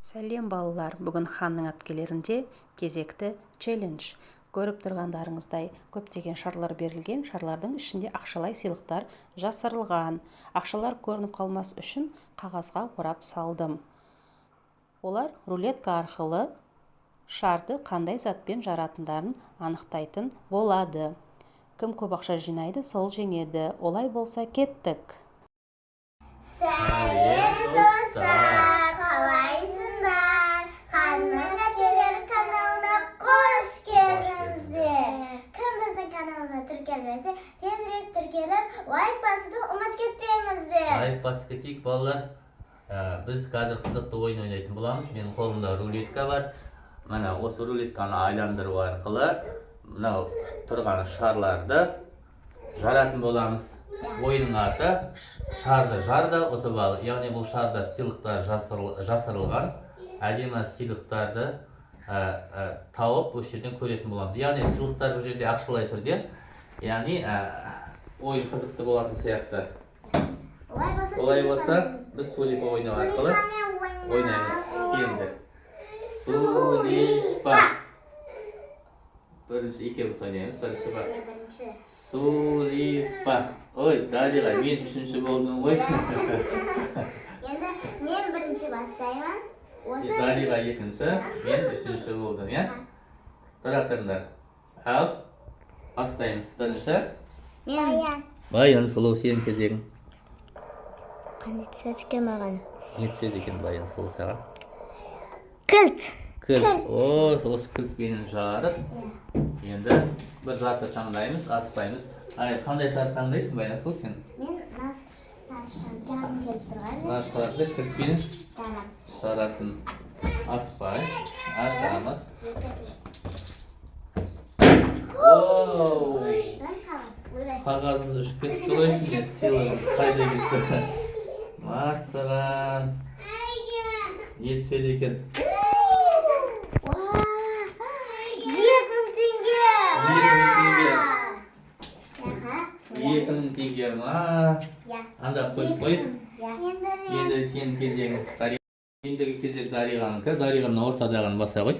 Сәлем балалар, бүгін ханның әпкелерінде кезекті челлендж. Көріп тұрғандарыңыздай көптеген шарлар берілген, шарлардың ішінде ақшалай сыйлықтар жасырылған. Ақшалар көрініп қалмас үшін қағазға орап салдым. Олар рулетка арқылы шарды қандай затпен жаратындарын анықтайтын болады. Кім көп ақша жинайды, сол жеңеді. Олай болса кеттік. Сәлем достар, қалайсыңдар? Ханның әпкелері каналына қош келдіңіздер. Кім біздің каналына тіркелмесе, тезірек тіркеліп, лайк басуды ұмытып кетпеңіздер. Лайк басып кетейік балалар. Біз қазір қызықты ойын ойнайтын боламыз. Менің қолымда рулетка бар. Мына осы рулетканы айландыру арқылы мынау тұрған шарларды жаратын боламыз. Ойынның аты «Шарды жарда ДТП АЛ». Яғни бұл шарда сыйлықтар жасырылған, әдемі сыйлықтарды тауып осы жерден көретін боламыз. Яғни сыйлықтар бұл жерде ақшалай түрде. Яғни ойын қызықты болатын сияқты. Олай болса, біз сулипа ойнау арқылы ойнаймыз. Келіңдер. Сулипа. Бірінші екеуміз ойнаймыз. Бірінші. Сулипа. Ой, Дариға, мен үшінші болдым ғой. Енді мен бірінші бастаймын. Дариға екінші, мен үшінші болдым, я? Тұра тұрыңдар. Ал, бастаймыз. Бірінші. Баян. Баян, сұлу, сенің кезегің. Қане түседі екен маған? Не түседі екен Баян, сұлу саған? Кілт. Кілт. О, осы кілтпенен жарып. Енді бір затты таңдаймыз, аспаймыз. Қандай зат таңдайсың Баян, сұлу сен? Мен жарым келіп тұрған. Шарды кілтпенен шарасын аспай, ашамыз. Оу! Қағазымыз үшіп кетті ғой, сыйлығымыз қайда кетті? Масыған. Не түседі екен? 2000 теңге. 2000 теңге ма? Анда қойып қой. Енді сенің кезегің. Ендігі кезек Дариғанікі. Дариғаны ортадағын баса ғой.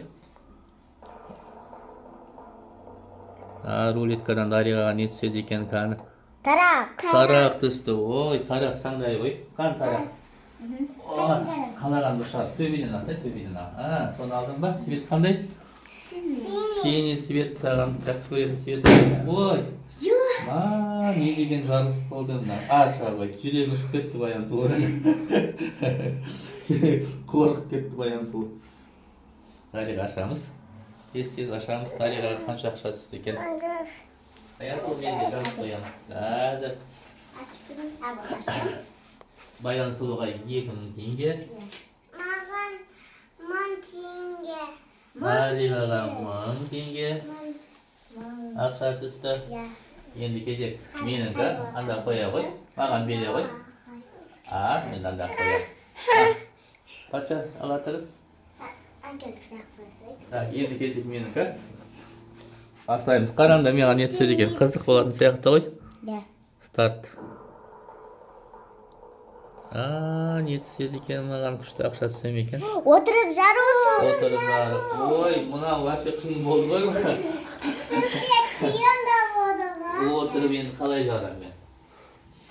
Рулеткадан Дариғаға не түседі екен кәні? Тарақ. Тарақ түсті. Ой, тарақ таңдай ғой. Қан тарақ. Қалаған бір шар. Төбеден асай, төбеден ал. Соны алдың ба? Свет қандай? Сені свет саған жақсы көретін свет. Ой! Не деген жарыс болды мына. Аша ғой. Жүрегім ұшып кетті Баян сұлу. Қорқып кетті Баян сұлу. Дариға ашамыз. Тез-тез ашамыз. Дариғаға қанша ақша түсті екен? Баян сұлу мен де жазып қоямыз. Баян сұлуға 2000 теңге. Маған 1000 теңге. Дариғаға 1000 теңге. Ақша түсті. Енді кезек меніңкі. Анда қоя ғой. Маған бере ғой. Мен анда қоя. Парша ала тұрып. Енді кезек меніңкі. Бастаймыз. Қараңда маған не түседі екен? Қызық болатын сияқты ғой. Старт. Не түседі екен маған? Күшті ақша түсем екен? Отырып жарып. Отырып жарып. Ой, мұнау вообще қиын болды ғой. Отырып енді қалай жарам мен?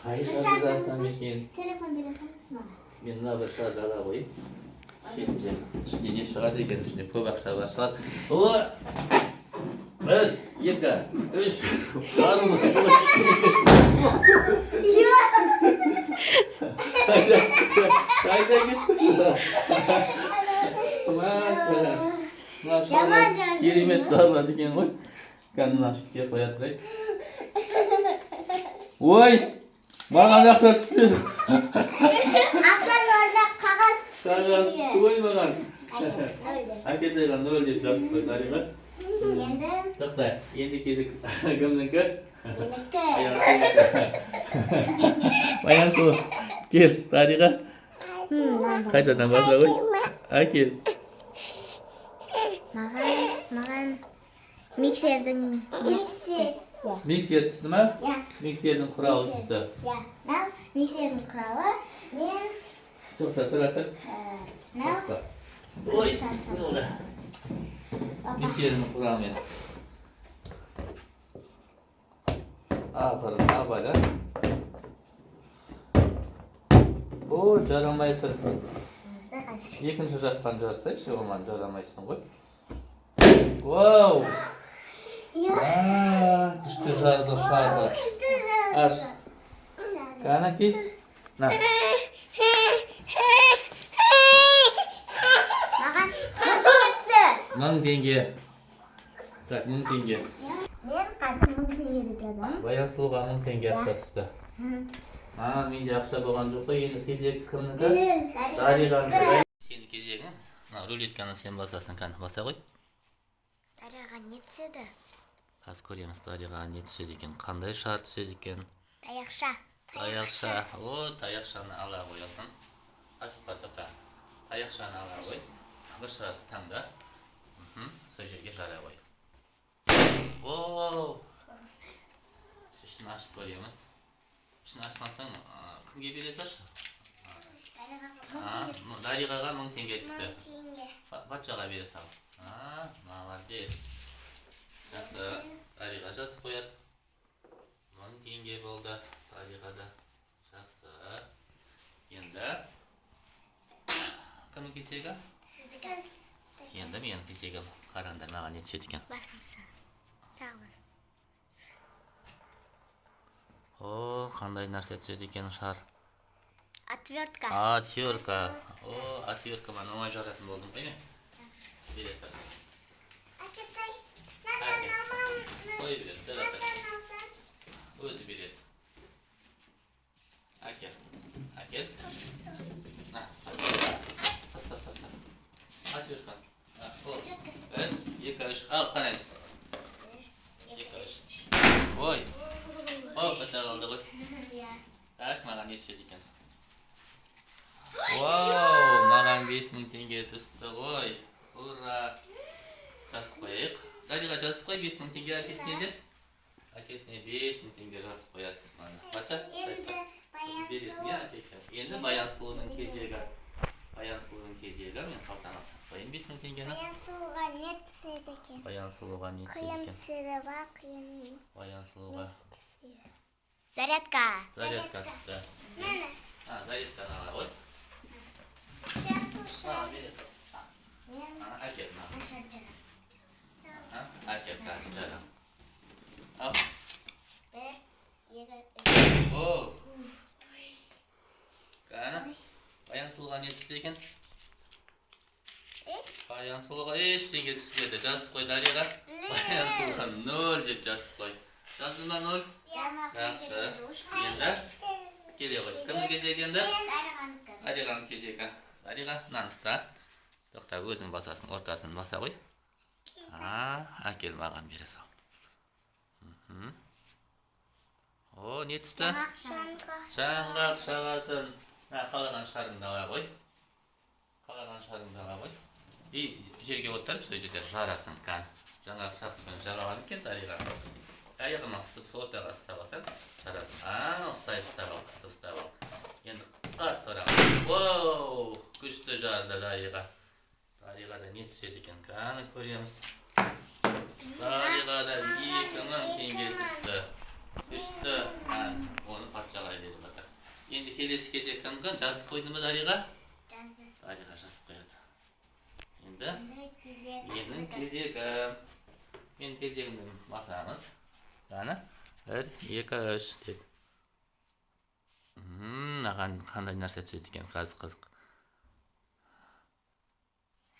Қай шарды жарсам екен? Телефон бересіңіз маған? Мен мына бір шарды ала қойып. Ішінде не шығады екен? Ішінде көп ақша бар шығар. 1, 2, 3. Қайда кетті? Машалла, керемет жарлады екен ғой. Кәнін ашып кеп қоя тұрайық. Ой! Маған ақша түспеді. Ақшаның орнына қағаз түсті. Қағаз түсті ғой маған. Әкетайға 0 деп жазып қой Дариға. Енді? Тоқта, енді кезек кімнікі? Менікі. Баян сұлу. Кел, Дариға. Қайтадан баса ғой. Әкел. Маған миксердің Миксер түсті ма? Миксердің құралы түсті. Миксердің құралы мен... Тоқта, тұра тұр. Ой, болды. Мектебінің құрамымен. Ақырын абайла. О, жарамай тұр. Екінші жақтан жарсайшы, оған жарамайсың ғой. Вау! Күшті жарды шарды. Аш. Қана кей. На. Маған 1000 теңге. Так, 1000 теңге. Мен қазір 1000 теңгеде жазамын. Баян сұлуға 1000 теңге ақша түсті. Менде ақша болған жоқ қой, енді кезек кімнікі? Дариғанікі. Сенің кезегің? Рулетканы сен басасың, кәні баса ғой. Дариға не түседі? Қазір көреміз Дариғаға не түседі екен, қандай шар түседі екен. Таяқша. Таяқша. О, таяқшаны ала қоясың. Асықпа тоқта. Таяқшаны ала қой. Бір шарды таңда. Сол жерге жара қой. Оу. Ішін ашып көреміз. Ішін ашмасаң, кімге береді ашы? Дариғаға 1000 теңге түсті. 1000 теңге. Батжаға бере сал. Молодец. Жақсы. Дариға жазып қояды. 1000 теңге болды. Дариғада. Жақсы. Енді кімнің кесегі? Сіз. Енді менің кесегім. Қараңдар, маған не түседі екен? Басыңсы. Тағы бас. О, қандай нәрсе түседі екен шар. Отвертка. Отвертка. О, отвертка мен оңай жаратын болдым, қой ме? Берет тұр. Әкетай. Нашан алмам. Қой берет, дәл атыр. Нашан алсам. Өзі берет. Әкел. Әкел. На, отвертка. Бір, екі, үш. Ал, қараймыз. Екі, үш. Ой. О, қыта қалды ғой. Так, маған не түседі екен? Вау, маған 5000 теңге түсті ғой. Ура! Жазып қойайық. Дариға жазып қой, 5000 теңге әкесіне де. Әкесіне 5000 теңге жазып қояды. Бата? Енді Баян сұлуының кезегі. Баян сұлуының кезегі. Мен қалтама сақпайын 5000 теңгені. Баян сұлуға не түседі екен? Баян сұлуға не түседі Қиын екен? түседі ба, қиын. Баян сұлуға. Зарядка. Зарядка түсті. Мені. Зарядканы ала ғой. Жасуша. Бере сал. Мен Әкел, нашан жарам. әкел, жара. Ал. Бір, екі, О! Қана? Баян сұлуға не түсті екен? Баян сұлуға ештеңе түспеді. Жазып қой Дариға. Баян сұлуға 0 деп жазып қой. Жаздың ба 0? Жақсы. Енді келе ғой. Кімнің кезегі енді? Дариғаның кезегі. Дариға, наныста. Тоқта, өзің басасың, ортасын баса ғой. Әкел маған бере сал. О, не түсті? Шаңғақ шағатын. Қалаған шарыңды ала ғой. Қалаған шарыңды ала ғой. Жерге отырып, сол жерде жарасың, қан. Жаңағы шақспен жаралған екен Дариға. Аяғыма қысып, ортаға ұстап алсаң, жарасың. Осылай ұстап ал, қысып ұстап ал. Енді қатты ұрам. Оу, күшті жарды Дариға. Дариғада не түседі екен, қаны көреміз. Дариғада 2000 теңге түсті. Күшті, оны патшаға беріп жатыр. Енді келесі кезек кім? Жазып қойды ма Дариға? Жазды. Дариға жазып қояды. Енді менің кезегі. кезегім. Менің кезегімді басамыз. Қаны? 1, 2, 3 деді. Маған қандай нәрсе түседі екен, қызық.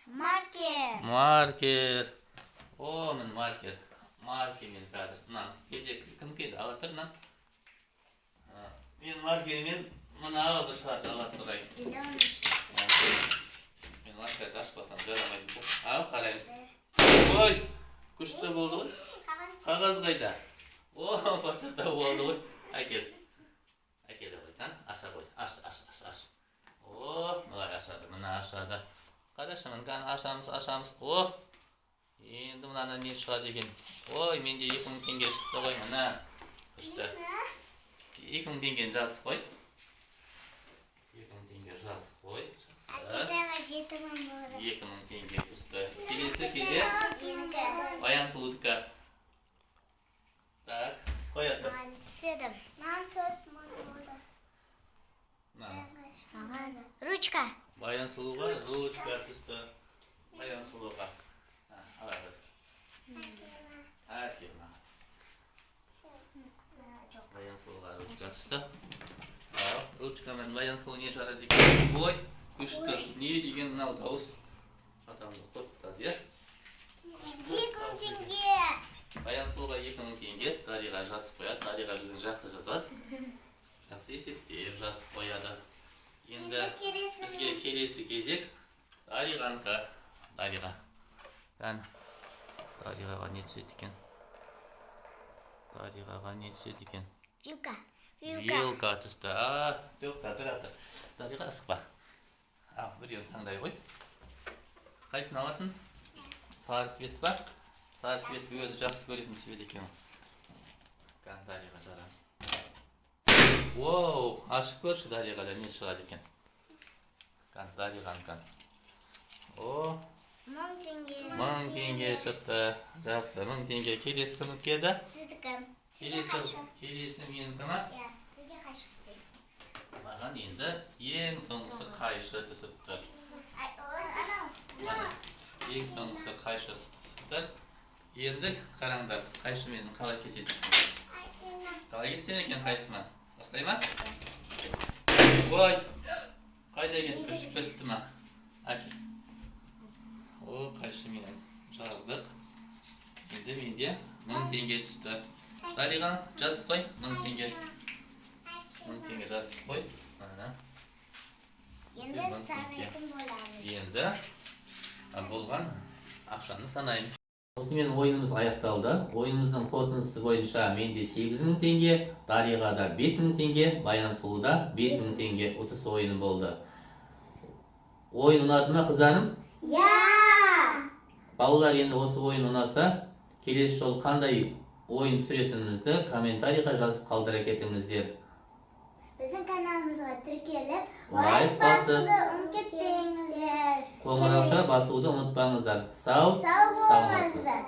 Маркер. Маркер. О, мен маркер. Маркермен қазір. Кезек кім келді? Ала тұр, Мен маркермен мынау бір шарды ала тұрайын. Зеленый. Мен маркерді ашпасам жарамайды. Ал, қараймыз. Ой, күшті болды ғой. Қағаз қайда? О, патшада болды ғой. Әкел. Әкелі ғой, аша ғой. Аш. О, мынай ашады, мына ашады. Қарашы, мынаны ашамыз. О, енді мынаны не шығады екен? Ой, менде 2000 теңге шықты ғой, мына. Күшті. 2000 теңгені жазып қой. 2000 теңге жазып қой. Артеға 7.000 болды. 2000 теңге түсті. Келесі кезек Баян Сұлудікі. Так, қоя тұр. Маған 7. Маған 4.000 болды. Маған ручка. Баян Сұлуға ручка түсті. Баян Сұлуға. Алай бір. Әкелма. Баян Сұлуға ручка түсті. Ручкамен Баян Сұлу не жарады екен? Ой, күшті. Не деген мынау дауыс адамды қорқытады, иә? 2000 теңге. Баян Сұлуға 2000 теңге. Дариға жазып қояды. Дариға біздің жақсы жазады. Жақсы есептеп жазып қояды. Енді бізге келесі кезек Дариғанікі. Дариға. Дариғаға не түседі екен? Дариғаға не түседі екен? Вилка түсті. Тоқта, тұр. Дариға ысықпа. Біреуін таңдай қой. Қайсын аласың? Сары свет па? Сары свет өзі жақсы көретін свет екен. Дариға жарамыз. Воу, ашып көрші Дариғада не шығады екен? Дариғанікі. О, 1000 теңге. 1000 теңге шықты. Жақсы, 1000 теңге. Келесі кімдікі еді? Сіздікі. Келесі менікі ма? Иә, сізге қайшы түседі. Маған енді ең соңғысы қайшы түсіп тұр. Ең соңғысы қайшы түсіп тұр. Енді қараңдар, қайшы менің қалай кеседі. Қалай кеседі екен қайсыма? Осылай ма? Ой, қайда екен күшіп бітті ма? Әкел. О, қайшы менің жарылдық. Енді менде 1000 теңге түсті. Дариға жазып қой, 1000 теңге. 1000 теңге жазып қой. Енді санайтын боламыз. Енді болған ақшаны санаймыз. Осымен ойынымыз аяқталды. Ойынымыздың қорытындысы бойынша менде 8000 теңге, Дариғада 5000 теңге, Баян Сұлуда 5000 теңге ұтыс ойыны болды. Ойын ұнады ма қыздарым? Иә! Балалар енді осы ойын ұнаса, келесі жолы қандай ойын түсіретінімізді комментарийға жазып қалдыра кетіңіздер. Біздің каналымызға тіркеліп, Лайк басып, ұмытпаңыздар. қоңырауша басуды ұмытпаңыздар. Сау Сау болыңыздар.